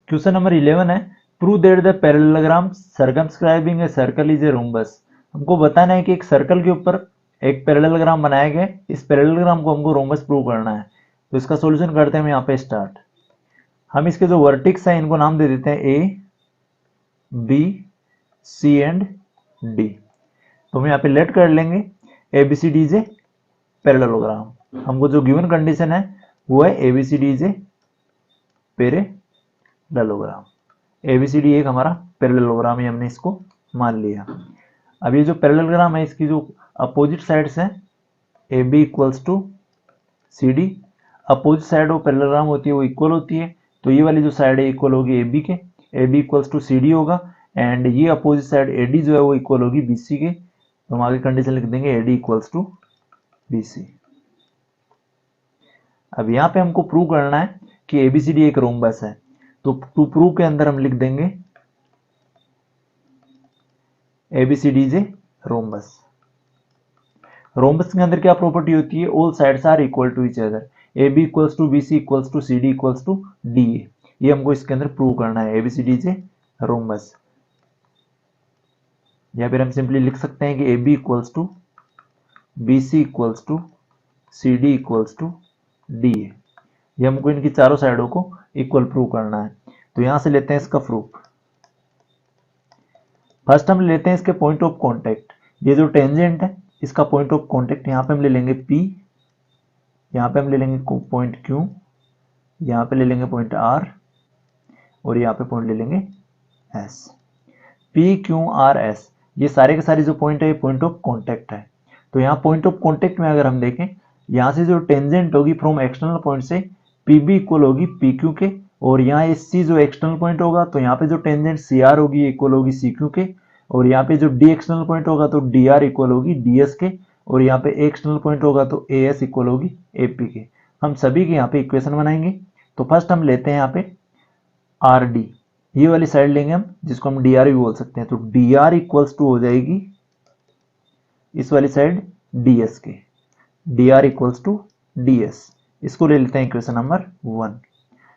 Question number 11 है, prove that the parallelogram circumscribing a circle is a rhombus. हमको बताना है कि एक सर्कल के ऊपर एक पैरेललोग्राम बनाया गया है, इस पैरेललोग्राम को हमको रोम्बस प्रूव करना है। तो इसका सॉल्यूशन करते हैं हम यहाँ पे स्टार्ट। हम इसके जो वर्टिक्स हैं इनको नाम दे देते हैं A, B, C and D. तो हम यहाँ पे लेट कर लेंगे A B C D is a parallelogram. हमको जो गिवन कंडीशन है वो है A B C D is a parallelogram. ABCD एक हमारा पैरेललोग्राम है, हमने इसको मान लिया। अब ये जो पैरेललोग्राम है इसकी जो अपोजिट साइड्स हैं A B equals to C D, opposite side वो पैरेललोग्राम होती है वो इक्वल होती है, तो ये वाली जो साइड है इक्वल होगी ए बी के, A B equals to C D होगा, एंड ये अपोजिट साइड ए डी जो है वो इक्वल होगी बी सी के। तो हम आगे कंडीशन लिख देंगे A D equals to B C. अब यहाँ पे हमको प्रूव करना है कि एबीसीडी एक रोम्बस है, तो टू प्रूव के अंदर हम लिख देंगे ABCD is a rhombus. Rhombus के अंदर क्या प्रॉपर्टी होती है, all sides are equal to each other, A B equals to B C equals to C D equals to D A. ये हमको इसके अंदर प्रूव करना है, एबीसीडी इज ए रोम्बस। या फिर हम सिंपली लिख सकते हैं कि A B equals to B C equals to C D equals to D A. ये हमको इनकी चारों साइडों को इक्वल प्रूव करना है। तो यहां से लेते हैं इसका प्रूफ। फर्स्ट हम लेते हैं इसके पॉइंट ऑफ कांटेक्ट। ये जो टेंजेंट है इसका पॉइंट ऑफ कांटेक्ट यहाँ पे हम ले लेंगे P, यहाँ पे हम ले लेंगे पॉइंट Q, यहाँ पे ले लेंगे पॉइंट R और यहाँ पे पॉइंट ले लेंगे S। P, Q, R, S ये सारे के सारे जो पॉइंट है ये पॉइंट ऑफ कांटेक्ट है। तो यहाँ पॉइंट ऑफ कांटेक्ट में अगर हम देखें, यहाँ से जो टेंजेंट होगी फ्रॉम एक्सटर्नल पॉइंट से PB इक्वल होगी PQ के, और यहाँ SC जो एक्सटर्नल पॉइंट होगा तो यहाँ पे जो टेंजेंट CR होगी इक्वल होगी CQ के, और यहाँ पे जो D एक्सटर्नल पॉइंट होगा तो DR इक्वल होगी DS के, और यहाँ पे A एक्सटर्नल पॉइंट होगा तो AS इक्वल होगी AP के। हम सभी के यहाँ पे इक्वेशन बनाएंगे। तो फर्स्ट हम लेते हैं यहाँ पे RD, ये वाली साइड लेंगे हम जिसको हम DR भी बोल सकते हैं। तो DR इक्वल्स टू हो जाएगी इस वाली साइड DS के, DR इक्वल्स टू DS। इसको ले लेते हैं इक्वेशन नंबर 1।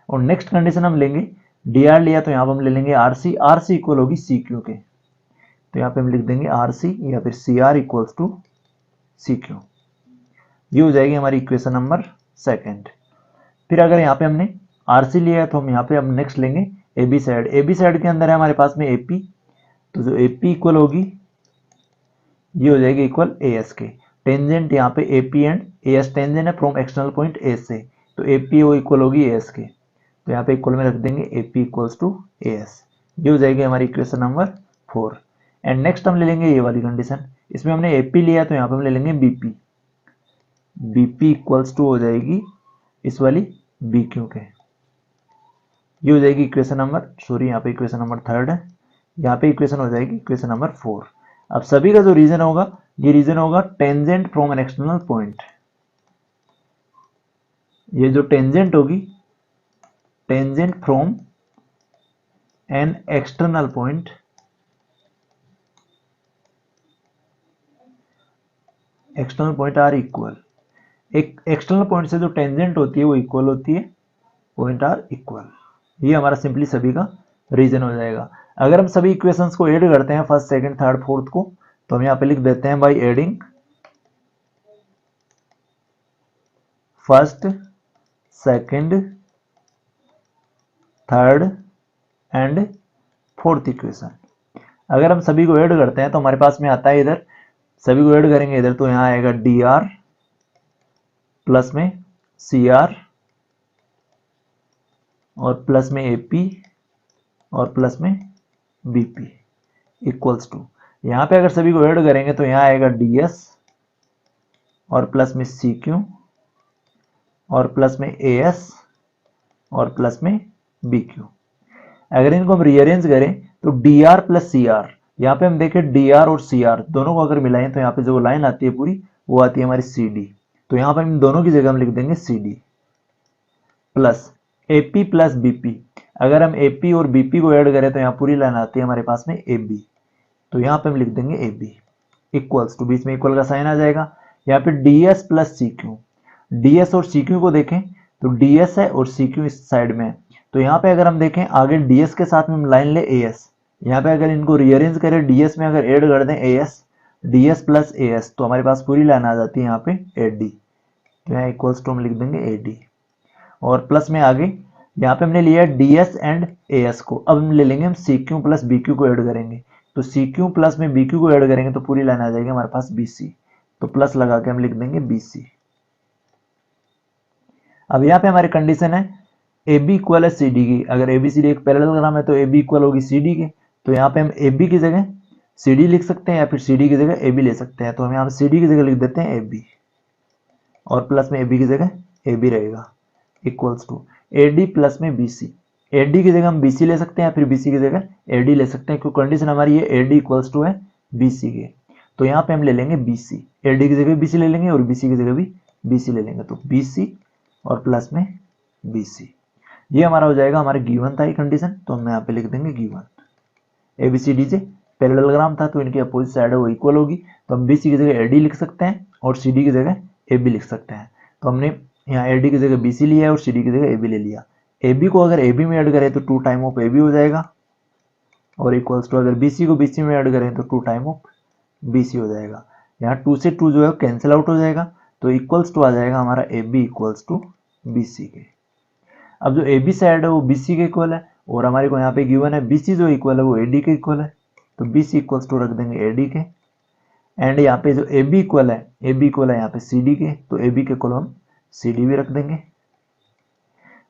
और नेक्स्ट कंडीशन हम लेंगे, DR लिया तो यहाँ पर हम ले लेंगे RC, RC इक्वल होगी CQ के, तो यहाँ पे हम लिख देंगे RC या फिर CR इक्वल्स टू CQ। ये हो जाएगी हमारी इक्वेशन नंबर 2। फिर अगर यहाँ पे हमने RC लिया है तो हम यहाँ पे हम नेक्स्ट लेंगे AB साइड। AB साइड के अंदर है हमारे पास में AP, तो जो AP इक्वल होगी ये हो जाएगी इक्वल AS के। टेंजेंट यहाँ पे AP एंड AS टेंजेंट है फ्रॉम एक्सटर्नल पॉइंट A से, तो AP वो इक्वल होगी AS के, तो यहाँ पे इक्वल में रख देंगे AP इक्वल्स टू AS। ये हो जाएगी हमारी इक्वेशन नंबर 4। एंड नेक्स्ट हम ले लेंगे ये वाली कंडीशन, इसमें हमने AP लिया तो यहाँ पे हम ले लेंगे BP, BP इक्वल्स टू हो जाएगी इस वाली BQ के। ये हो जाएगी इक्वेशन नंबर, सॉरी यहाँ पे इक्वेशन नंबर 3 है, यहाँ पे इक्वेशन हो जाएगी इक्वेशन नंबर 4। अब सभी का जो रीजन होगा ये रीजन होगा tangent from an external point. ये जो टेंजेंट होगी tangent from an external point, external point are equal. एक एक्सटर्नल पॉइंट से जो टेंजेंट होती है वो इक्वल होती है, पॉइंट आर इक्वल। ये हमारा सिंपली सभी का रीजन हो जाएगा। अगर हम सभी इक्वेशंस को ऐड करते हैं फर्स्ट, सेकंड, थर्ड, फोर्थ को, तो हम यहाँ पे लिख देते हैं by adding first, second, third and fourth equation. अगर हम सभी को ऐड करते हैं तो हमारे पास में आता है इधर, सभी को ऐड करेंगे इधर तो यहाँ आएगा DR प्लस में CR और प्लस में AP और प्लस में BP इक्वल्स टू, यहाँ पे अगर सभी को ऐड करेंगे तो यहाँ आएगा DS और प्लस में CQ और प्लस में AS और प्लस में BQ। अगर इनको हम रीअरेंज करें तो DR प्लस CR, यहाँ पे हम देखें DR और CR दोनों को अगर मिलाएं तो यहाँ पे जो लाइन आती है पूरी वो आती है हमारी CD, तो यहाँ पर इन दोनों की जगह हम लिख देंगे CD plus AP plus BP। अगर हम AP और BP को ऐड करें तो यहाँ पूरी लाइन आती है हमारे पास में AB, तो यहाँ पे हम लिख देंगे AB इक्वल्स टू, बीच में इक्वल का साइन आ जाएगा। यहाँ पे DS प्लस CQ, DS और CQ को देखें तो DS है और CQ इस साइड में है, तो यहाँ पे अगर हम देखें आगे ds के साथ में हम लाइन ले as, यहाँ पे अगर इनको रीअरेंज करें ds में अगर ऐड कर दें as ds प्लस as तो हमारे पास पूरी लाइन आ जाती है यहाँ पे ad। तो यहाँ इक्वल्स टू हम लिख देंगे ad और प्लस में आगे यहाँ पे हमने लिया ds एंड as को, अब हम ले लेंगे हम cq प्लस bq को ऐड करेंगे। तो cq प्लस में bq को ऐड करेंगे तो पूरी लाइन आ जाएगी हमारे पास bc, तो प्लस लगा के हम लिख देंगे bc। अब यहाँ पे हमारी कंडीशन है AB इक्वल है CD की, अगर ABCD एक पैरेललोग्राम है तो AB इक्वल होगी CD के, तो यहाँ पे हम AB की जगह CD लिख सकते हैं या फिर CD की जगह AB ले सकते हैं। तो हम यहाँ पे CD की जगह लिख देते हैं AB और प्लस में AB की जगह AB रहेगा इक्वल्स टू AD प्लस में BC। AD की जगह हम BC ले सकते हैं या फिर BC की जगह AD ले सकते हैं, क्योंकि कंडीशन हमारी ये AD इक्वल्स टू है BC के। तो यहाँ पे हम ले लेंगे BC, AD की जगह BC ले लेंगे और BC की जगह भी BC ले लेंगे, तो BC और प्लस में BC। ये हमारा हो जाएगा, हमारे गिवन था ये कंडीशन, तो हम यहाँ पे लिख देंगे गिवन। ABCD से पैरेललोग्राम था तो इनकी अपोजिट साइड है वो इक्वल होगी, तो हम BC की जगह AD लिख सकते हैं और CD की जगह AB लिख सकते हैं। तो हमने यहाँ AD की जगह BC लिया है और CD की जगह AB ले लिया। AB को अगर AB में ऐड करें तो 2 टाइम ऑफ AB हो जाएगा और इक्वल्स टू अगर BC को BC में ऐड करें तो 2 टाइम ऑफ BC हो जाएगा। यहाँ 2 से 2 जो है कैंसिल आउट हो जाएगा, तो इक्वल्स टू आ जाएगा हमारा AB इक्वल्स टू BC के। अब जो AB साइड है वो BC के इक्वल है और हमारे को यहाँ पे गिवन है BC जो इक्वल है वो AD के इक्वल है, तो BC इक्वल्स टू रख देंगे AD के। एंड यहाँ पे जो AB इक्वल है यहाँ पे CD के, तो AB के इक्वल हम CD भी रख देंगे।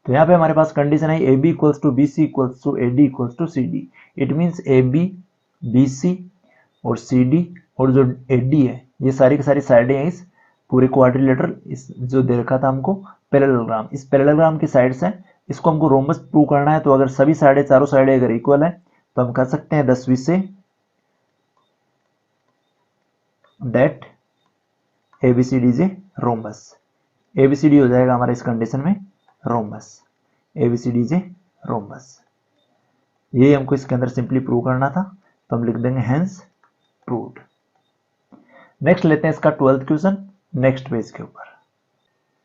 तो यहाँ पे हमारे पास कंडीशन है AB equals to BC equals to AD equals to CD। It means AB, BC और CD और जो AD है ये सारी की सारी साइडें हैं इस पूरे क्वाड्रिलेटरल, इस जो दे रखा था हमको पैरेललोग्राम, इस पैरेललोग्राम की साइड्स है, इसको हमको रोम्बस प्रूव करना है। तो अगर सभी साइडें चारों साइडें अगर इक्वल है तो हम कर सकते हैं 10 say that ABCD is a rhombus. ABCD हो जाएगा हमारे इस कंडीशन में rhombus, ABCD is a rhombus. ये हमको इसके अंदर सिंपली प्रूव करना था, तो हम लिख देंगे हेंस प्रूव्ड। नेक्स्ट लेते हैं इसका 12th क्वेश्चन नेक्स्ट पेज के ऊपर।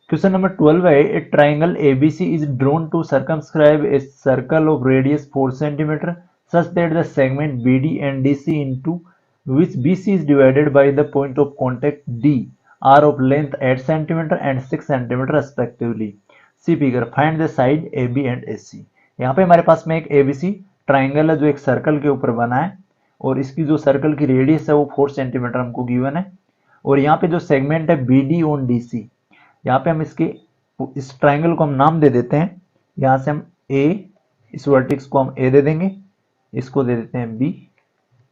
क्वेश्चन नंबर 12 है, a triangle ABC is drawn to circumscribe a circle of radius 4 centimetre such that the segment BD and DC into which BC is divided by the point of contact D are of length 8 cm and 6 cm respectively. See figure, find the side AB and AC। यहाँ पे हमारे पास में एक ABC triangle है जो एक circle के ऊपर बना है और इसकी जो सर्कल की रेडियस है वो 4 सेंटीमीटर हमको गिवन है, और यहाँ पे जो सेगमेंट है BD ऑन DC, यहाँ पे हम इस ट्राइंगल को हम नाम दे देते हैं। यहाँ से हम A, इस वर्टेक्स को हम A दे देंगे, इसको दे देते हैं B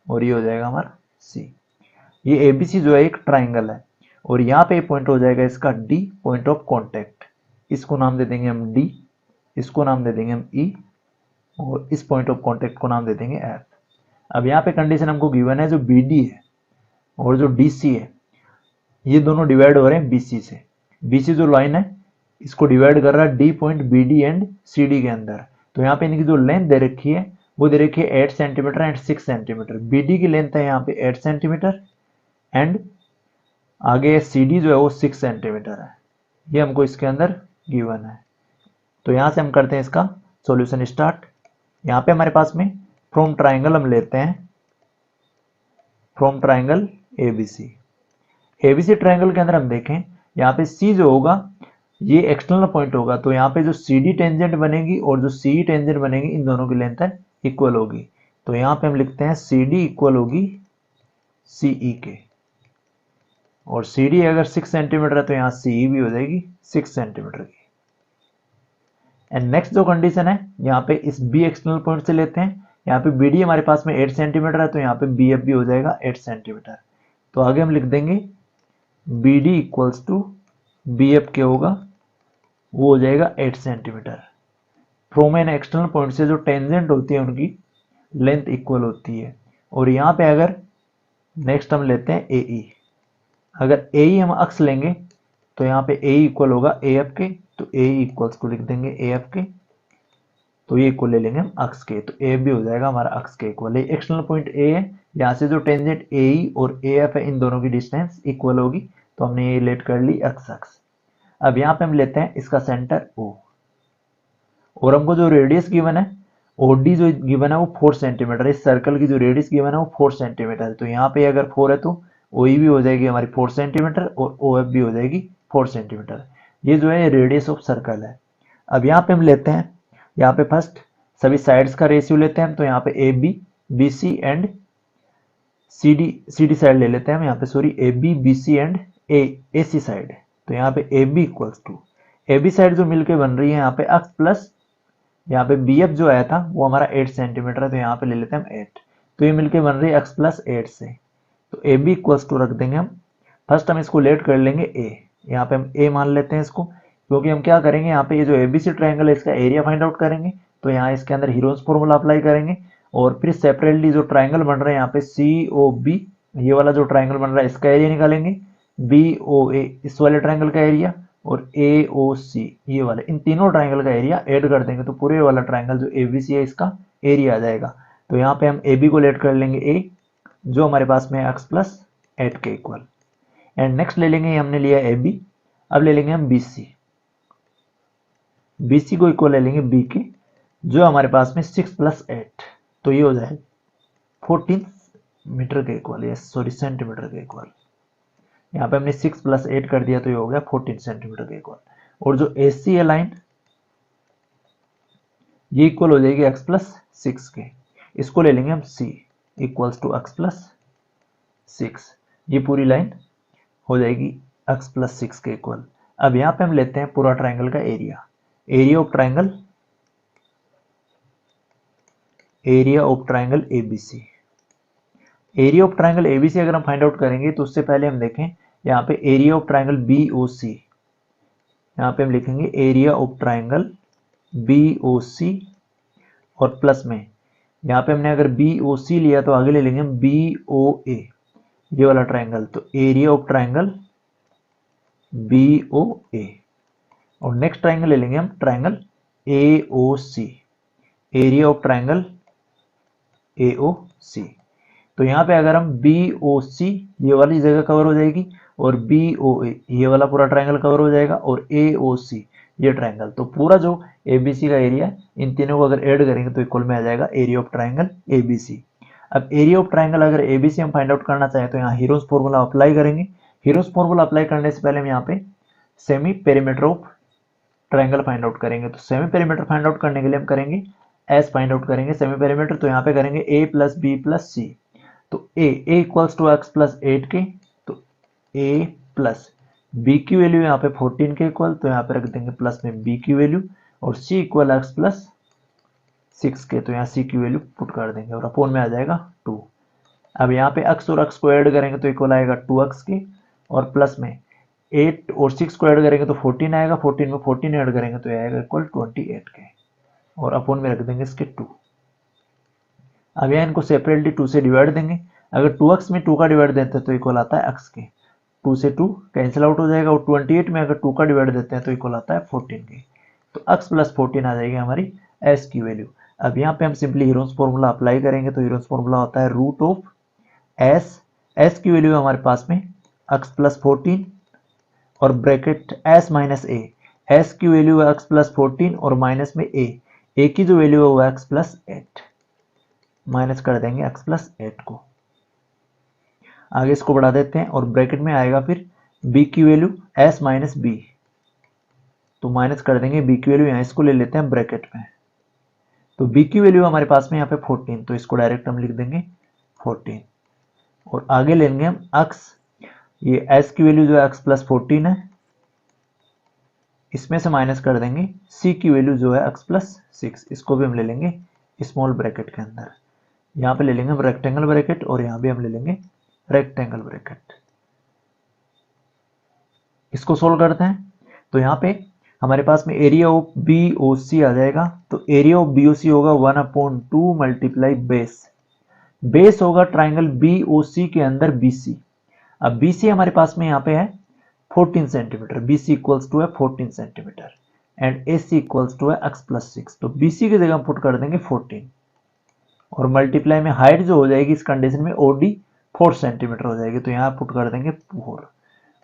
और ये हो जाएगा हमारा C। ये ABC जो है एक ट्राइंगल है और यहाँ पे पॉइंट हो जाएगा इसका D, पॉइंट ऑफ कॉन्टेक्ट, इसको नाम दे देंगे हम D, इसको नाम दे देंगे हम E और इस पॉइंट ऑफ कॉन्टेक्ट को नाम दे देंगे F। अब यहाँ पे कंडीशन हमको गिवन है जो BD है और जो DC है ये दोनों डिवाइड हो रहे हैं BC से। BC जो लाइन है इसको डिवाइड कर रहा है D point BD and CD के अंदर। तो यहाँ पे इनकी जो लेंथ दे रखी है वो दे रखी है 8 सेंटीमीटर एंड 6 सेंटीमीटर। BD की लेंथ है यहाँ पे 8 सेंटीमीटर एंड आगे CD जो है वो 6 सेंटीमीटर है, ये हमको इसके अंदर गिवन है। तो यहाँ से हम करते हैं इसका सॉल्यूशन स्टार्ट। यहाँ पे हमारे पास में फ्रॉम ट्राइंगल हम लेते हैं, फ्रॉम ट्राइंगल ABC ट्राइंगल के अंदर हम देखें यहाँ पे C जो होगा ये एक्सटर्नल पॉइंट होगा, तो यहाँ पे जो CD टेंजेंट बनेगी और जो CE टेंजेंट बनेगी इन दोनों की लेंथ इक्वल होगी। तो यहाँ पे हम लिखते हैं CD इक्वल होगी CE के, और CD अगर 6 सेंटीमीटर है तो यहाँ CE भी हो जाएगी 6 सेंटीमीटर की। एंड नेक्स्ट जो कंडीशन है यहाँ पे इस B एक्सटर्नल पॉइंट से लेते हैं, यहाँ पे BD हमारे पास में 8 सेंटीमीटर है तो यहाँ पे BF भी हो जाएगा 8 सेंटीमीटर। तो आगे हम लिख देंगे BD इक्वल्स टू BF के होगा वो हो जाएगा 8 centimetre. From an external point से जो टेंजेंट होती है उनकी लेंथ इक्वल होती है। और यहाँ पे अगर नेक्स्ट हम लेते हैं AE, अगर AE हम अक्स लेंगे तो यहाँ पे AE इक्वल होगा AF के, तो AE इक्वल्स को लिख देंगे AF के, तो ये इक्वल ले लेंगे हम अक्स के, तो AF भी हो जाएगा हमारा अक्स के इक्वल। ये एक्सटर्नल पॉइंट A है, यहाँ से जो टेंजेंट AE और AF है इन दोनों की डिस्टेंस इक्वल होगी, तो हमने ये लेट कर ली अक्स अक्स। अब यहाँ पे हम लेते हैं इसका सेंटर O, और हमको जो रेडियस गिवन है ओडी जो गिवन है वो 4 सेंटीमीटर, इस सर्कल की जो रेडियस गिवन है वो 4 सेंटीमीटर है। तो यहाँ पे अगर 4 है तो ओई भी हो जाएगी हमारी 4 सेंटीमीटर और ओ एफ भी हो जाएगी 4 सेंटीमीटर। ये जो है रेडियस ऑफ सर्कल है। अब यहाँ पे हम लेते हैं, यहाँ पे फर्स्ट सभी साइड्स का रेशियो लेते हैं हम। तो यहाँ पे A B B C and C D side ले लेते हैं हम यहाँ पे, sorry A B B C and A C side. तो यहाँ पे A B equals to A B side जो मिलके बन रही है यहाँ पे अक्स प्लस यहाँ पे बी एफ जो आया था वो हमारा 8 सेंटीमीटर है। तो यहाँ पे ले लेते हैं हम 8, तो ये मिलके बन रही है x प्लस 8 से। तो ए बी इक्वल्स टू रख देंगे हम, फर्स्ट हम इसको लेट कर लेंगे a, यहाँ पे हम a मान लेते हैं इसको, क्योंकि हम क्या करेंगे यहाँ पे ये जो एबीसी ट्रायंगल है इसका एरिया फाइंड आउट करेंगे। तो यहाँ इसके अंदर हीरोन्स फॉर्मूला अप्लाई करेंगे और फिर सेपरेटली जो ट्रायंगल बन रहा है यहाँ पे सी ओ बी, ये वाला जो ट्रायंगल बन रहा है इसका एरिया निकालेंगे, बी ओ ए इस वाले ट्रायंगल का एरिया, और ए ओ सी ये वाले, इन तीनों ट्रायंगल का एरिया ऐड कर देंगे तो पूरे वाला ट्रायंगल जो एबीसी है इसका एरिया आ जाएगा। तो यहाँ पे हम ए बी को लेट कर लेंगे ए, जो हमारे पास में एक्स प्लस 8 के इक्वल, एंड नेक्स्ट ले लेंगे, हमने लिया ए बी, अब ले लेंगे हम बी सी, बी सी को इक्वल ले लेंगे बी के, जो हमारे पास में 6 प्लस 8, तो ये हो जाए 14 मीटर के इक्वल, या सॉरी सेंटीमीटर के इक्वल। यहाँ पे हमने 6 प्लस 8 कर दिया तो ये हो गया 14 सेंटीमीटर के इक्वल। और जो ए सी है लाइन ये इक्वल हो जाएगी x प्लस 6 के, इसको ले लेंगे हम c equals to x plus 6, ये पूरी लाइन हो जाएगी x प्लस 6 के इक्वल। अब यहाँ पे हम लेते हैं पूरा ट्रायंगल का area, area of triangle ABC. Area of triangle ABC अगर हम फाइंड आउट करेंगे तो उससे पहले हम देखें यहाँ पे एरिया ऑफ ट्रायंगल बीओसी, यहाँ पे हम लिखेंगे एरिया ऑफ ट्रायंगल बीओसी, और प्लस में यहाँ पे हमने अगर बीओसी लिया तो आगे ले लेंगे हम बीओए, ये वाला ट्रायंगल, तो एरिया ऑफ ट्रायंगल बीओए, और नेक्स्ट ट्रायंगल ले लेंगे हम triangle AOC, area of triangle AOC. तो यहाँ पे अगर हम BOC ये वाली जगह कवर हो जाएगी और BOA ये वाला पूरा ट्रायंगल कवर हो जाएगा, और AOC ये ट्रायंगल, तो पूरा जो ABC का एरिया इन तीनों को अगर ऐड करेंगे तो इक्वल में आ जाएगा एरिया ऑफ ट्रायंगल ABC। अब एरिया ऑफ ट्रायंगल अगर ABC हम फाइंड आउट करना चाहें तो यहाँ हीरोज फॉर्मूला अप्लाई करेंगे। हीरोज फॉर्मूला अप्लाई करने से पहले हम यहाँ पे semi perimeter of triangle find out करेंगे। तो सेमी पेरीमीटर फाइंड आउट करने के लिए हम करेंगे एस फाइंड आउट करेंगे सेमी पेरीमीटर, तो यहाँ पे करेंगे a plus B plus C, तो a equals to X plus 8 के, तो a प्लस b की वैल्यू यहाँ पे 14 के इक्वल, तो यहाँ पे रख देंगे प्लस में b की वैल्यू, और c इक्वल एक्स प्लस 6 के, तो यहाँ c की वैल्यू पुट कर देंगे और अपोन में आ जाएगा 2। अब यहाँ पे x और x को ऐड करेंगे तो इक्वल आएगा 2x के, और प्लस में 8 और 6 को ऐड करेंगे तो 14 आएगा, 14 में 14 ऐड करेंगे तो आएगा इक्वल 28 के, और अपोन में रख देंगे इसके 2। अब यहाँ इनको सेपरेटली 2 से डिवाइड देंगे, अगर 2x में 2 का डिवाइड देते हैं तो इक्वल आता है x के, 2 से 2 कैंसिल आउट हो जाएगा, और 28 में अगर 2 का डिवाइड देते हैं तो इक्वल आता है 14 के, तो x प्लस 14 आ जाएगी हमारी s की वैल्यू। अब यहाँ पे हम सिंपली हीरोन्स फॉर्मूला अप्लाई करेंगे, तो हीरोन्स फॉर्मूला होता है रूट ऑफ s की वैल्यू हमारे पास में x प्लस 14 और bracket s minus a, s की वैल्यू है x प्लस 14 और माइनस में a की जो वैल्यू है वो x प्लस 8, माइनस कर देंगे x प्लस 8 को, आगे इसको बढ़ा देते हैं, और ब्रैकेट में आएगा फिर b की वैल्यू s माइनस b, तो माइनस कर देंगे b की वैल्यू, यहाँ इसको ले लेते हैं ब्रैकेट में, तो b की वैल्यू हमारे पास में यहाँ पे 14, तो इसको डायरेक्ट हम लिख देंगे 14, और आगे लेंगे हम x, ये s की वैल्यू जो है x प्लस 14 है, इसमें से माइनस कर देंगे c की वैल्यू जो है x प्लस 6, इसको भी हम ले लेंगे स्मॉल ब्रैकेट के अंदर, यहाँ पे ले लेंगे हम रेक्टेंगल ब्रैकेट, और यहाँ भी हम ले लेंगे रेक्टेंगल ब्रैकेट। इसको सोल्व करते हैं, तो यहाँ पे हमारे पास में एरिया ऑफ BOC आ जाएगा, तो एरिया ऑफ BOC होगा 1/2 मल्टीप्लाई बेस, बेस होगा ट्राइंगल BOC के अंदर BC। अब BC हमारे पास में यहाँ पे है 14 सेंटीमीटर, BC इक्वल्स टू है 14 centimetre, and AC equals to है x प्लस 6, तो BC की जगह हम पुट कर देंगे 14, और मल्टीप्लाई में हाइट जो हो जाएगी इस कंडीशन में OD 4 सेंटीमीटर हो जाएगी, तो यहाँ पुट कर देंगे 4,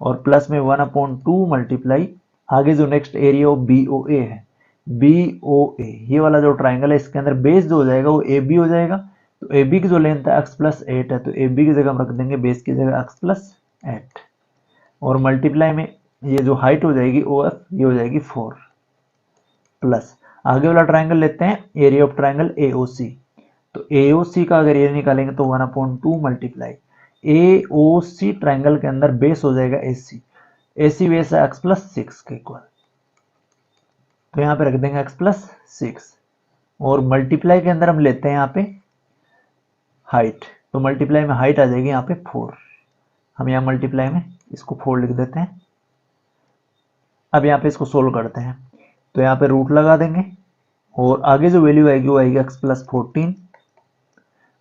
और प्लस में 1/2 मल्टीप्लाई आगे जो नेक्स्ट एरिया ऑफ BOA है, BOA, ये वाला जो ट्राइंगल है इसके अंदर बेस जो हो जाएगा वो AB हो जाएगा। तो AB की जो लेंथ है x+8 है, तो AB की जगह हम रख देंगे बेस की जगह x+8, और मल्टीप्लाई में ये जो हाइट हो जाएगी OF, ये हो जाएगी 4 प्लस आगे वाला ट्राइंगल लेते हैं, एरिया ऑफ ट्राइंगल AOC। तो AOC का अगर एरिया निकालेंगे तो 1/2 मल्टीप्लाई AOC ट्राइंगल के अंदर बेस हो जाएगा AC बेस है x+6 के इक्वल, तो यहाँ पे रख देंगे x+6, और मल्टीप्लाई के अंदर हम लेते हैं यहाँ पे हाइट, तो मल्टीप्लाई में हाइट आ जाएगी यहाँ पे 4, हम यहाँ मल्टीप्लाई में इसको 4 लिख देते हैं। अब यहाँ पे इसको सोल्व करते हैं, तो यहाँ पे रूट लगा देंगे, और आगे जो वैल्यू आएगी वो आएगी x+14,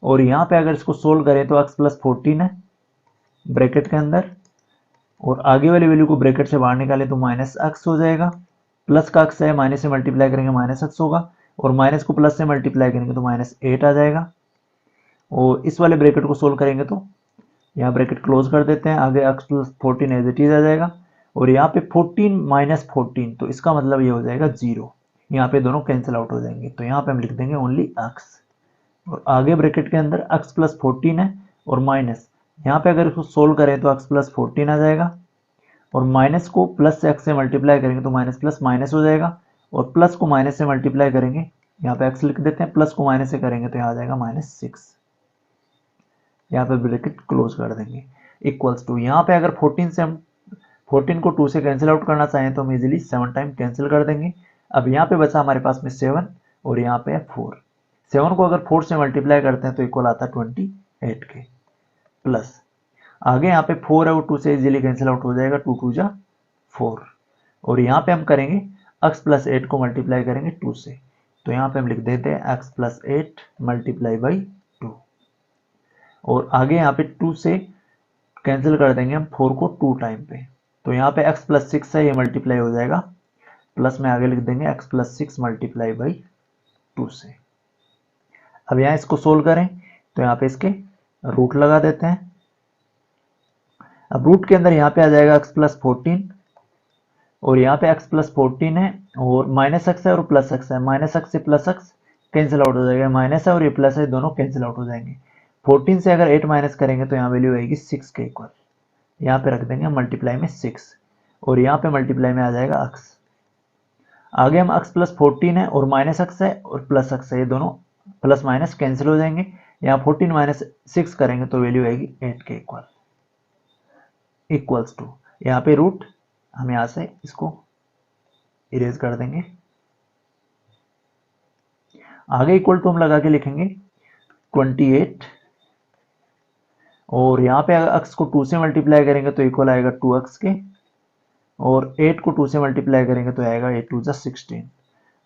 और यहाँ पे अगर इसको सोल्व करें तो x+14 है ब्रैकेट के अंदर, और आगे वाली वैल्यू को ब्रैकेट से बाहर निकाले तो -x हो जाएगा, प्लस का x है, माइनस से मल्टीप्लाई करेंगे -x होगा, और माइनस को प्लस से मल्टीप्लाई करेंगे तो -8 आ जाएगा, और इस वाले ब्रैकेट को सोल्व करेंगे तो यहाँ ब्रैकेट क्लोज कर देते हैं, आगे x+14 एज इट इज आ जाएगा, और यहाँ पे 14 - 14, तो इसका मतलब ये हो जाएगा 0, यहाँ पे दोनों कैंसिल आउट हो जाएंगे, तो यहाँ पे हम लिख देंगे ओनली x, और आगे ब्रैकेट के अंदर x+14 है और माइनस, यहाँ पे अगर इसको सोल्व करें तो x+14 आ जाएगा, और माइनस को प्लस से x से मल्टीप्लाई करेंगे तो माइनस प्लस माइनस हो जाएगा, और प्लस को माइनस से मल्टीप्लाई करेंगे, यहाँ पे x लिख देते हैं, प्लस को माइनस से करेंगे तो यहाँ आ जाएगा -6, यहाँ पे ब्रैकेट क्लोज कर देंगे, इक्वल्स टू, यहाँ पे अगर 14 से हम 14 को 2 से कैंसिल आउट करना चाहें तो हम इजीली 7 टाइम कैंसिल कर देंगे। अब यहाँ पे बचा हमारे पास में 7, और यहाँ पे है 4, 7 को अगर 4 से मल्टीप्लाई करते हैं तो इक्वल आता है 28 के, प्लस आगे यहाँ पे 4 है वो 2 से इजीली कैंसिल आउट हो जाएगा, 2 2 जा 4, और यहाँ पे हम करेंगे x+8 को मल्टीप्लाई करेंगे 2 से, तो यहाँ पे हम लिख देते हैं x+8 मल्टीप्लाई बाई 2, और आगे यहाँ पे 2 से कैंसिल कर देंगे हम 4 को 2 टाइम पे, तो यहाँ पे x+6 है, ये मल्टीप्लाई हो जाएगा, प्लस में आगे लिख देंगे x+6 मल्टीप्लाई बाई 2 से। अब यहाँ इसको सोल्व करें तो यहाँ पे इसके रूट लगा देते हैं, अब रूट के अंदर यहाँ पे आ जाएगा x+14, और यहाँ पे x+14 है और -x है और +x है, -x से +x कैंसिल आउट हो जाएगा, माइनस है और ये प्लस है, दोनों कैंसिल आउट हो जाएंगे, 14 से अगर 8 माइनस करेंगे तो यहाँ वैल्यू आएगी 6 के इक्वल, यहाँ पे रख देंगे मल्टीप्लाई में 6, और यहाँ पे मल्टीप्लाई में आ जाएगा x, आगे हम x+14 है और -x है और +x है, ये दोनों प्लस माइनस कैंसिल हो जाएंगे, यहाँ 14 - 6 करेंगे तो वैल्यू आएगी 8 के इक्वल, इक्वल्स टू, यहाँ पे रूट हम यहाँ से इसको इरेज कर देंगे, आगे इक्वल टू हम लगा के लिखेंगे 28, और यहाँ पे अगर x को 2 से मल्टीप्लाई करेंगे तो इक्वल आएगा 2x के, और 8 को 2 से मल्टीप्लाई करेंगे तो आएगा 8 2 16,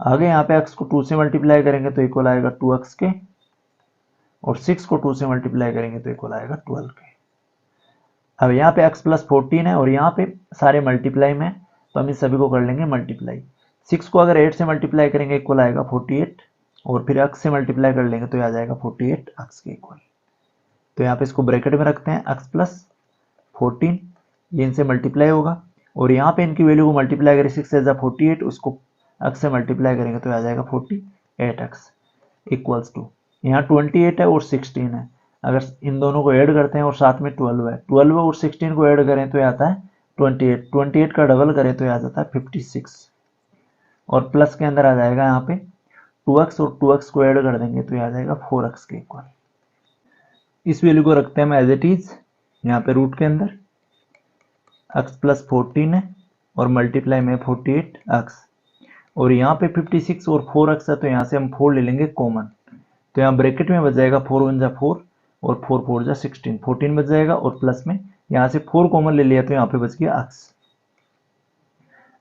आगे यहाँ पे x को 2 से मल्टीप्लाई करेंगे तो इक्वल आएगा 2x के, और 6 को 2 से मल्टीप्लाई करेंगे तो इक्वल आएगा 12 के। अब यहाँ पे x+14 है और यहाँ पे सारे मल्टीप्लाई में, तो हम इस सभी को कर लेंगे मल्टीप्लाई, 6 को अगर 8 से मल्टीप्लाई करेंगे इक्वल आएगा 48, और फिर x से मल्टीप्लाई कर लेंगे तो यह आ जाएगा 48 x के इक्वल, तो यहाँ पे इसको ब्रैकेट में रखते हैं x+14, ये इनसे मल्टीप्लाई होगा, और यहाँ पे इनकी वैल्यू को मल्टीप्लाई करें 6 से 48, उसको x से मल्टीप्लाई करेंगे तो आ जाएगा 48x, इक्वल्स टू, यहाँ 28 है और 16 है, अगर इन दोनों को ऐड करते हैं और साथ में 12 है, 12 और 16 को ऐड करें तो ये आता है 28, 28 का डबल करें तो ये आ जाता है 56, और प्लस के अंदर आ जाएगा यहाँ पे 2x, और 2x को ऐड कर देंगे तो ये आ जाएगा 4x के इक्वल। इस वैल्यू को रखते हैं हम एज इट इज, यहाँ पे रूट के अंदर x+14 है और मल्टीप्लाई में 48x, और यहाँ पे 56 और 4x है, तो यहाँ से हम 4 ले लेंगे कॉमन, तो यहाँ ब्रैकेट में बच जाएगा 4 1 जा 4 और 4 4 जा 16, 14 बच जाएगा, और प्लस में यहाँ से 4 कॉमन ले लिया तो यहाँ पे बच गया x।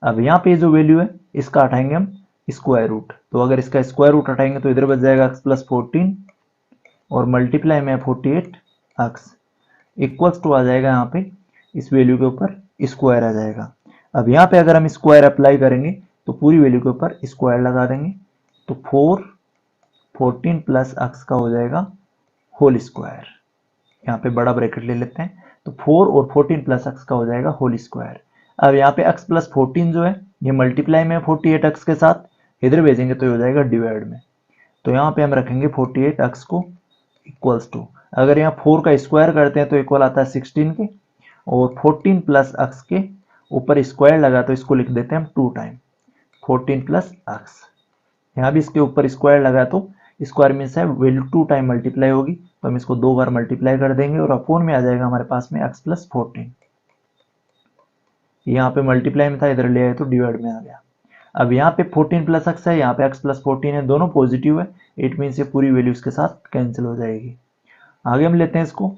अब यहाँ पे जो वैल्यू है इसका हटाएंगे हम स्क्वायर रूट, तो अगर इसका स्क्वायर रूट हटाएंगे तो इधर बच जाएगा x+14 और मल्टीप्लाई में 48x, इक्वल्स टू आ जाएगा यहाँ पे इस वैल्यू के ऊपर स्क्वायर आ जाएगा। अब यहाँ पे अगर हम स्क्वायर अप्लाई करेंगे तो पूरी वैल्यू के ऊपर स्क्वायर लगा देंगे, तो 14 प्लस x का हो जाएगा होल स्क्वायर, यहाँ पे बड़ा ब्रैकेट ले लेते हैं, तो 4 और 14 प्लस x का हो जाएगा होल स्क्वायर। अब यहाँ पे x+14 जो है ये मल्टीप्लाई में 48x के साथ, इधर भेजेंगे तो ये हो जाएगा डिवाइड में। तो यहाँ पे हम रखेंगे 48 अक्स को इक्वल्स टू, अगर यहाँ 4 का स्क्वायर करते हैं तो इक्वल आता है 16 के, और 14 प्लस अक्स के ऊपर स्क्वायर लगा तो इसको लिख देते हैं हम 2 टाइम 14 प्लस अक्स। यहाँ भी इसके ऊपर स्क्वायर लगा तो स्क्वायर मीन्स है वैल्यू 2 टाइम मल्टीप्लाई होगी, तो हम इसको 2 बार मल्टीप्लाई कर देंगे और अपोन में आ जाएगा हमारे पास में x प्लस 14। यहाँ पे मल्टीप्लाई में था, इधर ले आए तो डिवाइड में आ गया। अब यहाँ पे 14 प्लस एक्स है, यहाँ पे x प्लस 14 है, दोनों पॉजिटिव है, इट मीन्स ये पूरी वैल्यू इसके साथ कैंसिल हो जाएगी। आगे हम लेते हैं इसको,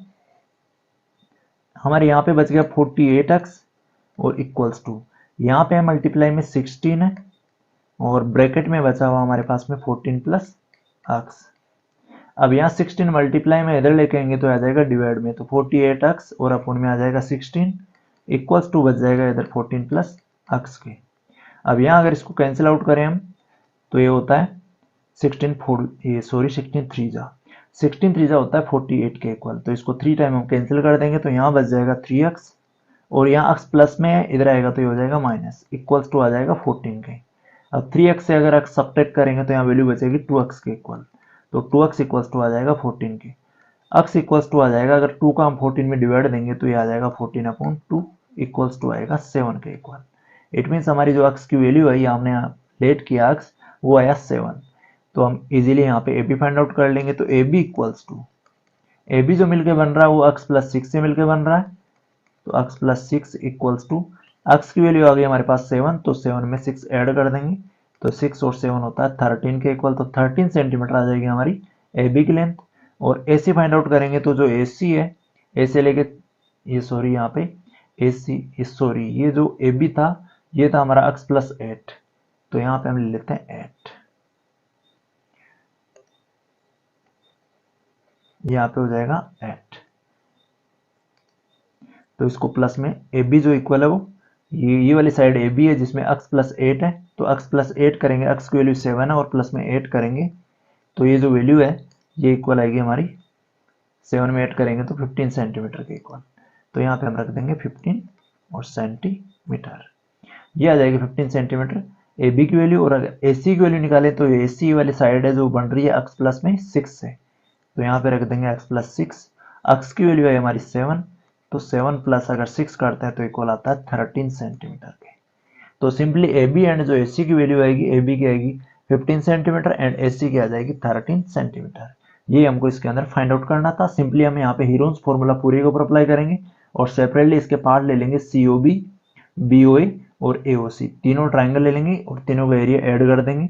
हमारे यहाँ पे बच गया 48x और इक्वल्स टू, यहाँ पे मल्टीप्लाई में 16 है और ब्रैकेट में बचा हुआ हमारे पास में 14 प्लस एक्स। अब यहाँ 16 मल्टीप्लाई में इधर लेके आएंगे तो आ जाएगा डिवाइड में, तो 48x और अपन में आ जाएगा 16 इक्वल्स टू बच जाएगा इधर 14 प्लस एक्स के। अब यहाँ अगर इसको कैंसिल आउट करें हम तो ये होता है 16 3 जा होता है 48 के इक्वल, तो इसको 3 टाइम हम कैंसिल कर देंगे तो यहाँ बच जाएगा 3x और यहाँ x प्लस में है, इधर आएगा तो ये हो जाएगा माइनस, इक्वल्स टू आ जाएगा 14 के। अब 3x से अगर x सब्ट्रैक्ट करेंगे तो यहाँ वैल्यू बचेगी 2x के इक्वल, तो 2x इक्वल्स टू आ जाएगा 14 के। x इक्वल्स टू आ जाएगा, अगर 2 का हम 14 में डिवाइड देंगे तो ये आ जाएगा 14 अपॉन 2 इक्वल्स टू आएगा 7 के इक्वल। इट मीन्स हमारी जो x की वैल्यू है, हमने यहाँ लेट किया x, वो आया 7। तो हम इजीली यहाँ पे AB फाइंड आउट कर लेंगे, तो AB इक्वल्स टू, AB जो मिलके बन रहा है वो x प्लस 6 से मिलके बन रहा है, तो x plus 6 equals to, x की वैल्यू आ गई हमारे पास 7, तो 7 में 6 ऐड कर देंगे तो 6 और 7 होता है 13 के इक्वल, तो 13 सेंटीमीटर आ जाएगी हमारी AB की लेंथ। और AC फाइंड आउट करेंगे तो जो AC है, AC लेके ये सॉरी यहाँ पे ये जो AB था ये था हमारा x प्लस 8, तो यहाँ पे हम ले लेते हैं 8, यहाँ पे हो जाएगा 8, तो इसको प्लस में AB जो इक्वल है वो ये वाली साइड AB है जिसमें x प्लस 8 है, तो x प्लस 8 करेंगे, x की वैल्यू 7 है और प्लस में 8 करेंगे तो ये जो वैल्यू है ये इक्वल आएगी हमारी, 7 में 8 करेंगे तो 15 सेंटीमीटर के इक्वल, तो यहाँ पे हम रख देंगे 15 और सेंटीमीटर, ये आ जाएगी 15 सेंटीमीटर AB की वैल्यू। और अगर AC की वैल्यू निकाले तो AC वाली साइड है जो बन रही है x प्लस में 6 से, तो यहाँ पे रख देंगे x प्लस 6, x की वैल्यू है हमारी 7, तो 7 प्लस अगर 6 करते हैं तो इक्वल आता है 13 सेंटीमीटर के। तो सिंपली AB एंड जो AC की वैल्यू आएगी, AB की आएगी 15 सेंटीमीटर एंड AC की आ जाएगी 13 सेंटीमीटर। ये हमको इसके अंदर फाइंड आउट करना था। सिंपली हम यहाँ पे हीरोन्स फॉर्मूला पूरे के ऊपर अप्लाई करेंगे और सेपरेटली इसके पार्ट ले लेंगे COB, BOA और AOC, तीनों ट्राइंगल ले लेंगे और तीनों का एरिया ऐड कर देंगे,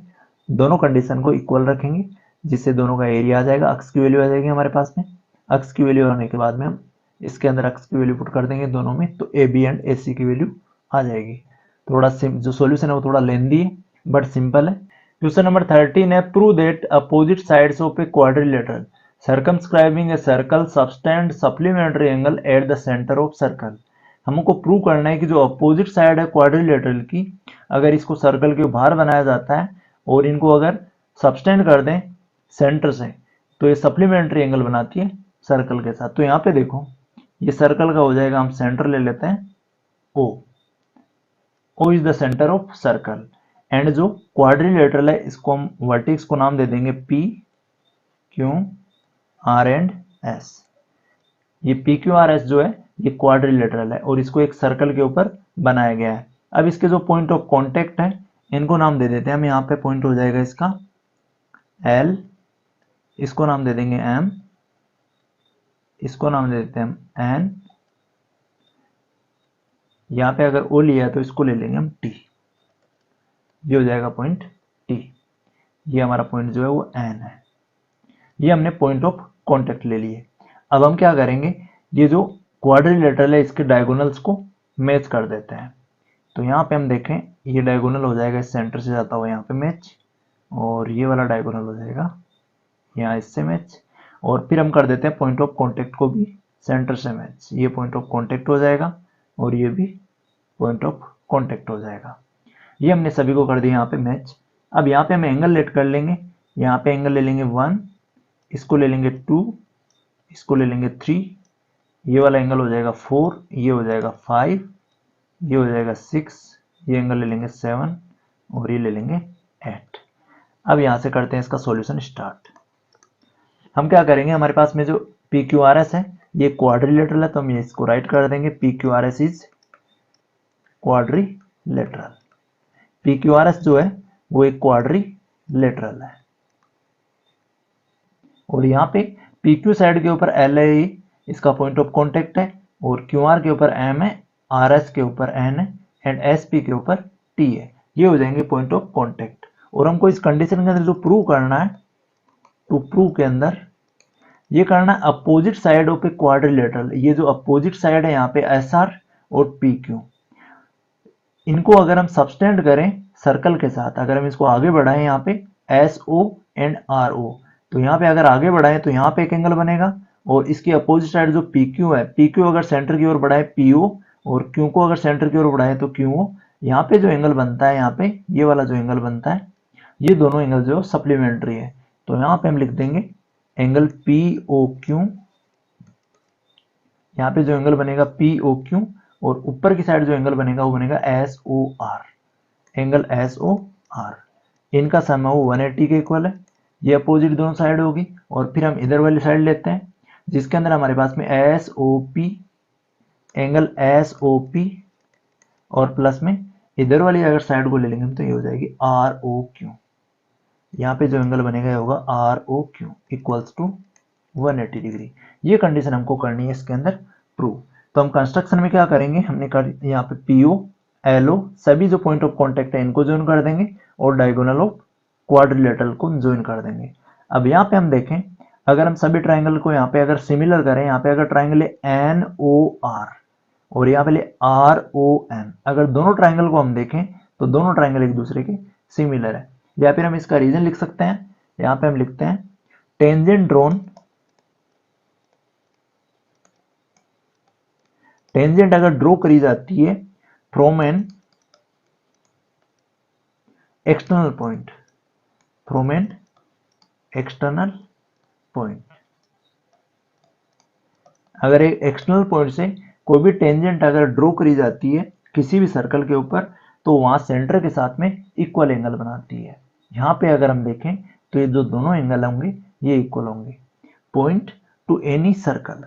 दोनों कंडीशन को इक्वल रखेंगे जिससे दोनों का एरिया आ जाएगा। अक्स की वैल्यू आ जाएगी हमारे पास में, अक्स की वैल्यू आने के बाद में हम इसके अंदर अक्स की वैल्यू पुट कर देंगे दोनों में, तो AB एंड AC की वैल्यू आ जाएगी। थोड़ा जो सॉल्यूशन है वो थोड़ा लेंदी है बट सिंपल है। क्वेश्चन नंबर 13 है, prove that opposite sides of a quadrilateral circumscribing a circle subtend supplementary angle at the centre of circle. हमको प्रूव करना है कि जो अपोजिट साइड है क्वाड्रिलेटरल की, अगर इसको सर्कल के बाहर बनाया जाता है और इनको अगर सबस्टेंड कर दें सेंटर से तो ये सप्लीमेंट्री एंगल बनाती है सर्कल के साथ। तो यहाँ पे देखो ये सर्कल का हो जाएगा, हम सेंटर ले लेते हैं O is the centre of circle and जो क्वाड्रिलेटरल है इसको हम वर्टेक्स को नाम दे देंगे P, Q, R and S। ये PQRS जो है ये क्वाड्रिलेटरल है और इसको एक सर्कल के ऊपर बनाया गया है। अब इसके जो पॉइंट ऑफ कांटेक्ट है इनको नाम दे देते हैं हम, यहाँ पे पॉइंट हो जाएगा इसका L, इसको नाम दे देंगे M, इसको नाम दे देते हैं हम N, यहाँ पे अगर O लिया तो इसको ले लेंगे हम T, ये हो जाएगा पॉइंट T। ये हमारा पॉइंट जो है वो N है। ये हमने पॉइंट ऑफ कांटेक्ट ले लिए। अब हम क्या करेंगे, ये जो क्वाड्रिलेटरल है इसके डायगोनल्स को मैच कर देते हैं। तो यहाँ पे हम देखें ये डायगोनल हो जाएगा इस सेंटर से जाता हुआ यहाँ पे मैच, और ये वाला डायगोनल हो जाएगा यहाँ इससे मैच, और फिर हम कर देते हैं पॉइंट ऑफ कांटेक्ट को भी सेंटर से मैच। ये पॉइंट ऑफ कांटेक्ट हो जाएगा और ये भी पॉइंट ऑफ कांटेक्ट हो जाएगा। ये हमने सभी को कर दिया यहाँ पे मैच। अब यहाँ पे हम एंगल लेट कर लेंगे, यहाँ पे एंगल ले लेंगे 1, इसको ले लेंगे 2, इसको ले लेंगे 3, ये वाला एंगल हो जाएगा 4, ये हो जाएगा 5, ये हो जाएगा 6, ये एंगल ले लेंगे 7 और ये ले लेंगे 8। अब यहाँ से करते हैं इसका सॉल्यूशन स्टार्ट। हम क्या करेंगे, हमारे पास में जो पी क्यू आर एस है ये क्वाड्रिलेटरल है, तो हम ये इसको राइट कर देंगे P Q R S is quadrilateral. P Q R S जो है वो एक क्वाड्रिलेटरल है। और यहाँ पे पी क्यू साइड के ऊपर एल है, इसका पॉइंट ऑफ कॉन्टेक्ट है, और क्यू आर के ऊपर एम है, आर एस के ऊपर एन है, एंड एस पी के ऊपर टी है। ये हो जाएंगे पॉइंट ऑफ कॉन्टेक्ट। और हमको इस कंडीशन के अंदर जो प्रूव करना है, टू प्रूव के अंदर ये करना opposite side of a quadrilateral. ये जो अपोजिट साइड है यहाँ पे एस आर और पी क्यू, इनको अगर हम सबस्टेंड करें सर्कल के साथ, अगर हम इसको आगे बढ़ाएं यहाँ पे S O and R O, तो यहाँ पे अगर आगे बढ़ाएं तो यहाँ पे एक एंगल बनेगा, और इसकी अपोजिट साइड जो पी क्यू है, पी क्यू अगर सेंटर की ओर बढ़ाए पी ओ, और क्यू को अगर सेंटर की ओर बढ़ाए तो क्यू ओ, यहाँ पे जो एंगल बनता है, यहाँ पे ये वाला जो एंगल बनता है, ये दोनों एंगल जो सप्लीमेंट्री है। तो यहाँ पे हम लिख देंगे एंगल पी ओ क्यू, यहाँ पे जो एंगल बनेगा पी ओ क्यू, और ऊपर की साइड जो एंगल बनेगा वो बनेगा S O R, angle S O R. इनका सम है वो 180 के इक्वल है। ये अपोजिट दोनों साइड होगी, और फिर हम इधर वाली साइड लेते हैं जिसके अंदर हमारे पास में S O P, angle S O P, और प्लस में इधर वाली अगर साइड को ले लेंगे तो ये हो जाएगी आर ओ क्यू। यहाँ पे जो एंगल बनेगा ये होगा R O Q equals to 180 degree. ये कंडीशन हमको करनी है इसके अंदर प्रूव। तो हम कंस्ट्रक्शन में क्या करेंगे, हमने कर यहाँ पे पी ओ एल ओ सभी जो पॉइंट ऑफ कॉन्टेक्ट है इनको ज्वाइन कर देंगे, और डायगोनल ऑफ क्वाड्रिलेटरल को ज्वाइन कर देंगे। अब यहाँ पे हम देखें, अगर हम सभी ट्राइंगल को यहाँ पे अगर सिमिलर करें, यहाँ पे अगर ट्राइंगल है एन ओ आर और यहाँ पे ले आर ओ एन, अगर दोनों ट्राइंगल को हम देखें तो दोनों ट्राइंगल एक दूसरे के सिमिलर है। या फिर हम इसका रीजन लिख सकते हैं, यहाँ पे हम लिखते हैं टेंजेंट ड्रोन, टेंजेंट अगर ड्रॉ करी जाती है from an external point, from an external point, अगर एक एक्सटर्नल पॉइंट से कोई भी टेंजेंट अगर ड्रॉ करी जाती है किसी भी सर्कल के ऊपर, तो वहां सेंटर के साथ में इक्वल एंगल बनाती है। यहाँ पे अगर हम देखें तो ये जो दोनों एंगल होंगे ये इक्वल होंगे। Point to any circle,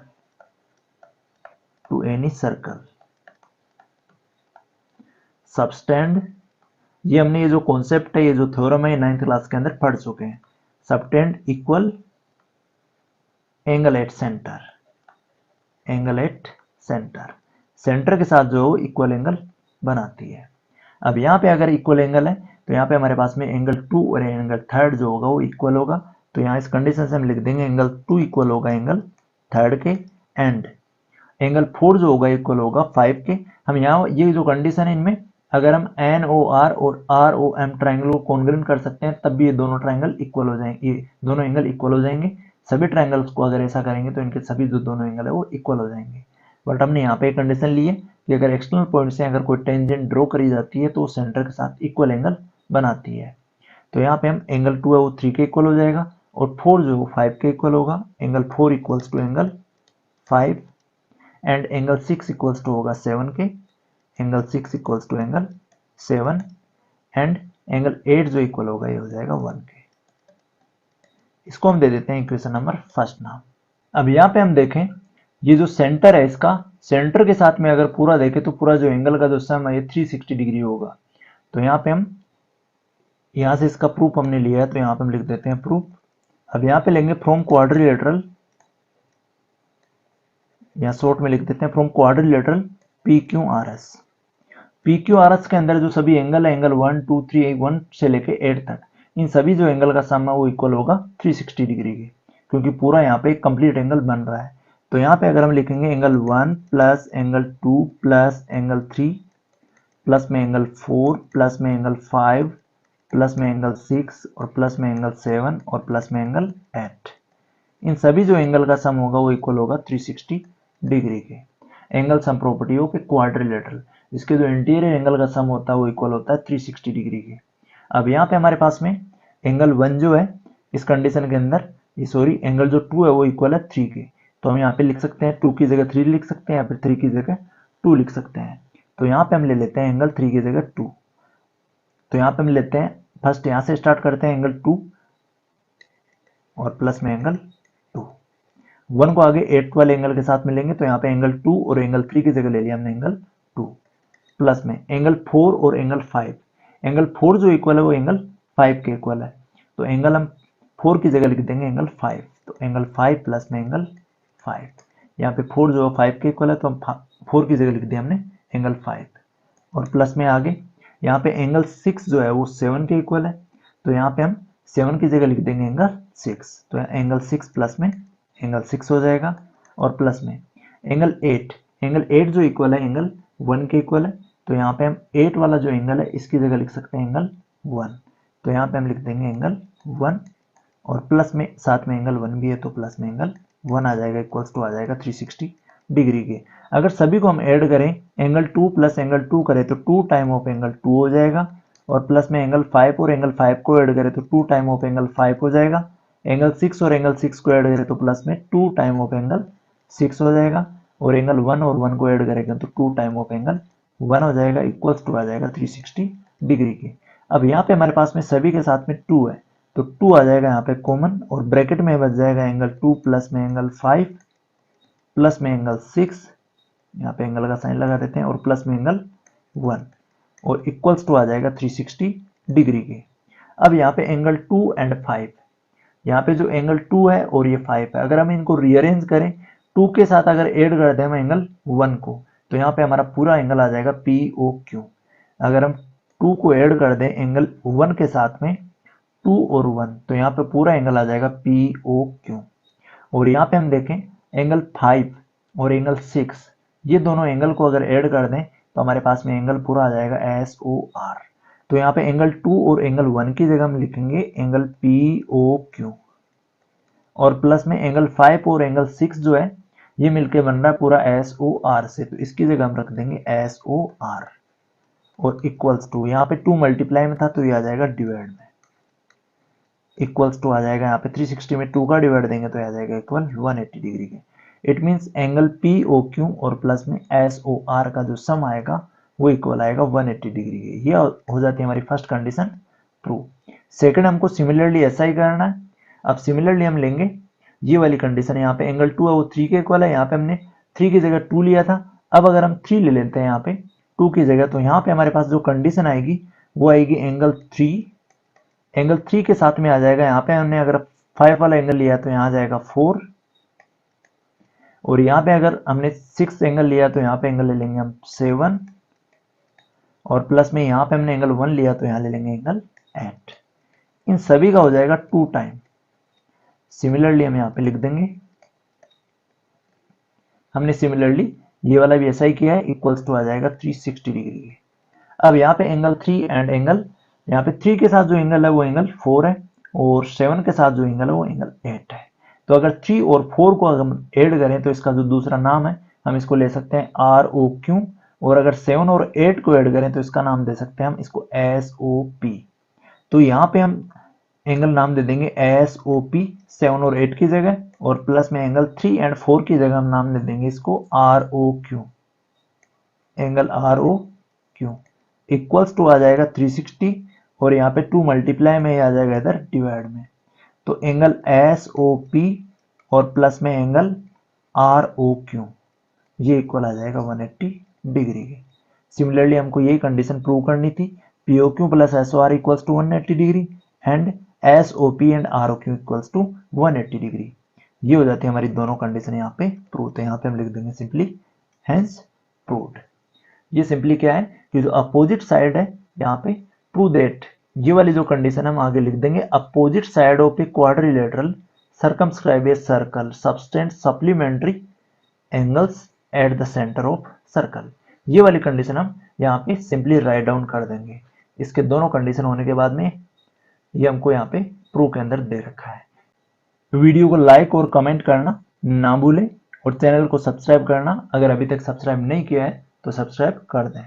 to any circle subtend, ये हमने ये जो कॉन्सेप्ट है, ये जो थ्योरम है 9th क्लास के अंदर पढ़ चुके हैं। Subtend equal angle at centre, angle at centre, centre के साथ जो इक्वल एंगल बनाती है। अब यहाँ पे अगर इक्वल एंगल है तो यहाँ पे हमारे पास में एंगल 2 और एंगल 3 जो होगा वो इक्वल होगा। तो यहाँ इस कंडीशन से हम लिख देंगे एंगल 2 इक्वल होगा एंगल 3 के, एंड एंगल 4 जो होगा इक्वल होगा 5 के। हम यहाँ ये जो कंडीशन है इनमें अगर हम एन ओ आर और आर ओ एम ट्राइंगल को कॉन्ग्रुएंट कर सकते हैं, तब भी ये दोनों ट्राइंगल इक्वल हो जाएंगे, ये दोनों एंगल इक्वल हो जाएंगे। सभी ट्राइंगल्स को अगर ऐसा करेंगे तो इनके सभी जो दोनों एंगल है वो इक्वल हो जाएंगे। बट हमने यहाँ पे एक कंडीशन ली है कि अगर एक्सटर्नल पॉइंट से अगर कोई टेंजेंट ड्रॉ करी जाती है तो वो सेंटर के साथ इक्वल एंगल बनाती है। तो यहाँ पे हम एंगल 2 है वो 3 के इक्वल हो जाएगा, और 4 जो है 5 के इक्वल होगा। Angle 4 equals to angle 5, and angle 6 equals to होगा 7 के, angle 6 equals to angle 7, and angle 8 जो इक्वल होगा ये हो जाएगा 1 के। इसको हम दे देते हैं इक्वेशन नंबर फर्स्ट नाम। अब यहाँ पे हम देखें ये जो सेंटर है, इसका सेंटर के साथ में अगर पूरा देखें तो पूरा जो एंगल का जो सम है ये 360 डिग्री होगा। तो यहाँ पे हम यहाँ से इसका प्रूफ हमने लिया है, तो यहाँ पे हम लिख देते हैं प्रूफ। अब यहाँ पे लेंगे फ्रॉम क्वाड्रिलेटरल, यहाँ शॉर्ट में लिख देते हैं from quadrilateral P Q R S. P Q R S के अंदर जो सभी एंगल है, एंगल 1 2 3 1 से लेके 8 तक, इन सभी जो एंगल का सम है वो इक्वल होगा 360 डिग्री के, क्योंकि पूरा यहाँ पे कंप्लीट एंगल बन रहा है। तो यहाँ पे अगर हम लिखेंगे angle 1 plus angle 2 plus angle 3 plus में एंगल 4 प्लस में एंगल 5 प्लस में एंगल 6 और प्लस में एंगल 7 और प्लस में एंगल 8, इन सभी जो एंगल का सम होगा वो इक्वल होगा 360 डिग्री के। Angle sum property of a quadrilateral, इसके जो इंटीरियर एंगल का सम होता है वो इक्वल होता है 360 डिग्री के। अब यहाँ पे हमारे पास में एंगल 1 जो है इस कंडीशन के अंदर, ये सॉरी एंगल जो 2 है वो इक्वल है 3 के, तो हम यहाँ पे लिख सकते हैं 2 की जगह 3 लिख सकते हैं, या फिर 3 की जगह 2 लिख सकते हैं। तो यहाँ पे हम ले लेते हैं एंगल 3 की जगह 2। तो यहाँ पे हम लेते हैं फर्स्ट यहाँ से स्टार्ट करते हैं एंगल 2 और प्लस में एंगल 2। 1 को आगे 8 वाले एंगल के साथ मिलेंगे तो यहाँ पे एंगल 2 और एंगल 3 की जगह ले लिया हमने एंगल 2, प्लस में एंगल 4 और एंगल 5। एंगल 4 जो इक्वल है वो एंगल 5 के इक्वल है, तो एंगल हम 4 की जगह लिख देंगे एंगल 5, तो एंगल 5 प्लस में एंगल 5। यहाँ पे 4 जो है 5 के इक्वल है तो हम 4 की जगह लिख दिया हमने एंगल 5, और प्लस में आगे यहाँ पे एंगल 6 जो है वो 7 के इक्वल है, तो यहाँ पे हम 7 की जगह लिख देंगे एंगल 6, तो एंगल 6 प्लस में एंगल 6 हो जाएगा, और प्लस में एंगल 8 जो इक्वल है एंगल 1 के इक्वल है, तो यहाँ पे हम 8 वाला जो एंगल है इसकी जगह लिख सकते हैं एंगल 1, तो यहाँ पे हम लिख देंगे एंगल 1, और प्लस में साथ में एंगल 1 भी है तो प्लस में एंगल 1 आ जाएगा, इक्वल्स टू आ जाएगा 360 डिग्री के। अगर सभी को हम ऐड करें एंगल 2 प्लस एंगल 2 करें तो 2 टाइम ऑफ एंगल 2 हो जाएगा, और प्लस में एंगल 5 और एंगल 5 को ऐड करें तो 2 टाइम ऑफ एंगल 5 हो जाएगा। एंगल 6 और एंगल 6 को ऐड करें तो प्लस में 2 टाइम ऑफ एंगल 6 हो जाएगा, और एंगल 1 और 1 को ऐड करेंगे तो 2 टाइम ऑफ एंगल 1 हो जाएगा, इक्वल्स टू आ जाएगा 360 डिग्री के। अब यहाँ पे हमारे पास में सभी के साथ में 2 है, तो 2 आ जाएगा यहाँ पे कॉमन, और ब्रैकेट में बच जाएगा एंगल 2 प्लस में एंगल 5 प्लस में एंगल 6, यहाँ पे एंगल का साइन लगा देते हैं, और प्लस में एंगल 1, और इक्वल्स टू आ जाएगा 360 डिग्री के। अब यहाँ पे एंगल 2 एंड 5, यहाँ पे जो एंगल 2 है और ये 5 है, अगर हम इनको रीअरेंज करें 2 के साथ अगर ऐड कर दें हम एंगल 1 को, तो यहाँ पे हमारा पूरा एंगल आ जाएगा POQ। अगर हम 2 को ऐड कर दें एंगल 1 के साथ में 2 और 1, तो यहाँ पे पूरा एंगल आ जाएगा POQ। और यहाँ पे हम देखें एंगल 5 और एंगल 6, ये दोनों एंगल को अगर ऐड कर दें तो हमारे पास में एंगल पूरा आ जाएगा SOR। तो यहाँ पे एंगल 2 और एंगल 1 की जगह हम लिखेंगे एंगल POQ, और प्लस में एंगल 5 और एंगल 6 जो है ये मिलके बन रहा है पूरा SOR से, तो इसकी जगह हम रख देंगे SOR, और इक्वल्स टू यहाँ पे 2 मल्टीप्लाई में था तो ये आ जाएगा डिवाइड में, इक्वल्स टू आ जाएगा यहाँ पे 360 में 2 का डिवाइड देंगे तो आ जाएगा इक्वल 180 डिग्री के। इट मींस एंगल POQ और प्लस में SOR का जो सम आएगा वो इक्वल आएगा 180 डिग्री के। ये हो जाती है हमारी फर्स्ट कंडीशन ट्रू। सेकंड हमको सिमिलरली ऐसा ही करना है। अब सिमिलरली हम लेंगे ये वाली कंडीशन, यहाँ पे एंगल 2 है वो 3 के इक्वल है, यहाँ पे हमने 3 की जगह 2 लिया था, अब अगर हम 3 ले लेते हैं यहाँ पे 2 की जगह, तो यहाँ पे हमारे पास जो कंडीशन आएगी वो आएगी एंगल 3 के साथ में आ जाएगा, यहाँ पे हमने अगर 5 वाला एंगल लिया तो यहाँ आ जाएगा 4, और यहाँ पे अगर हमने 6 एंगल लिया तो यहाँ पे एंगल ले लेंगे हम 7, और प्लस में यहाँ पे हमने एंगल 1 लिया तो यहाँ ले लेंगे एंगल 8। इन सभी का हो जाएगा 2 टाइम। सिमिलरली हम यहाँ पे लिख देंगे, हमने सिमिलरली ये वाला भी ऐसा ही किया है, इक्वल्स टू आ जाएगा 360 डिग्री। अब यहाँ पे एंगल 3 एंड एंगल, यहाँ पे 3 के साथ जो एंगल है वो एंगल 4 है, और 7 के साथ जो एंगल है वो एंगल 8 है। तो अगर 3 और 4 को अगर हम ऐड करें तो इसका जो दूसरा नाम है हम इसको ले सकते हैं ROQ, और अगर 7 और 8 को ऐड करें तो इसका नाम दे सकते हैं हम इसको SOP। तो यहाँ पे हम एंगल नाम दे देंगे SOP 7 और 8 की जगह, और प्लस में एंगल 3 एंड 4 की जगह हम नाम दे देंगे इसको ROQ, angle ROQ equals to आ जाएगा 360, और यहाँ पे 2 मल्टीप्लाई में आ जाएगा इधर डिवाइड में, तो एंगल SOP और प्लस में एंगल ROQ ये इक्वल आ जाएगा 180 डिग्री के। सिमिलरली हमको यही कंडीशन प्रूव करनी थी, POQ plus SOR equals to 180 degree and SOP and ROQ equals to 180 degree. ये हो जाती है हमारी दोनों कंडीशन यहाँ पे प्रूव। तो यहाँ पे हम लिख देंगे सिंपली हेंस प्रूव्ड। ये सिंपली क्या है कि जो अपोजिट साइड है यहाँ पे प्रूव दैट, ये वाली जो कंडीशन हम आगे लिख देंगे, opposite side of a quadrilateral circumscribe a circle subtend supplementary angles at the centre of circle. ये वाली कंडीशन हम यहाँ पे सिंपली राइट डाउन कर देंगे। इसके दोनों कंडीशन होने के बाद में ये हमको यहाँ पे प्रूफ के अंदर दे रखा है। वीडियो को लाइक और कमेंट करना ना भूलें, और चैनल को सब्सक्राइब करना अगर अभी तक सब्सक्राइब नहीं किया है तो सब्सक्राइब कर दें।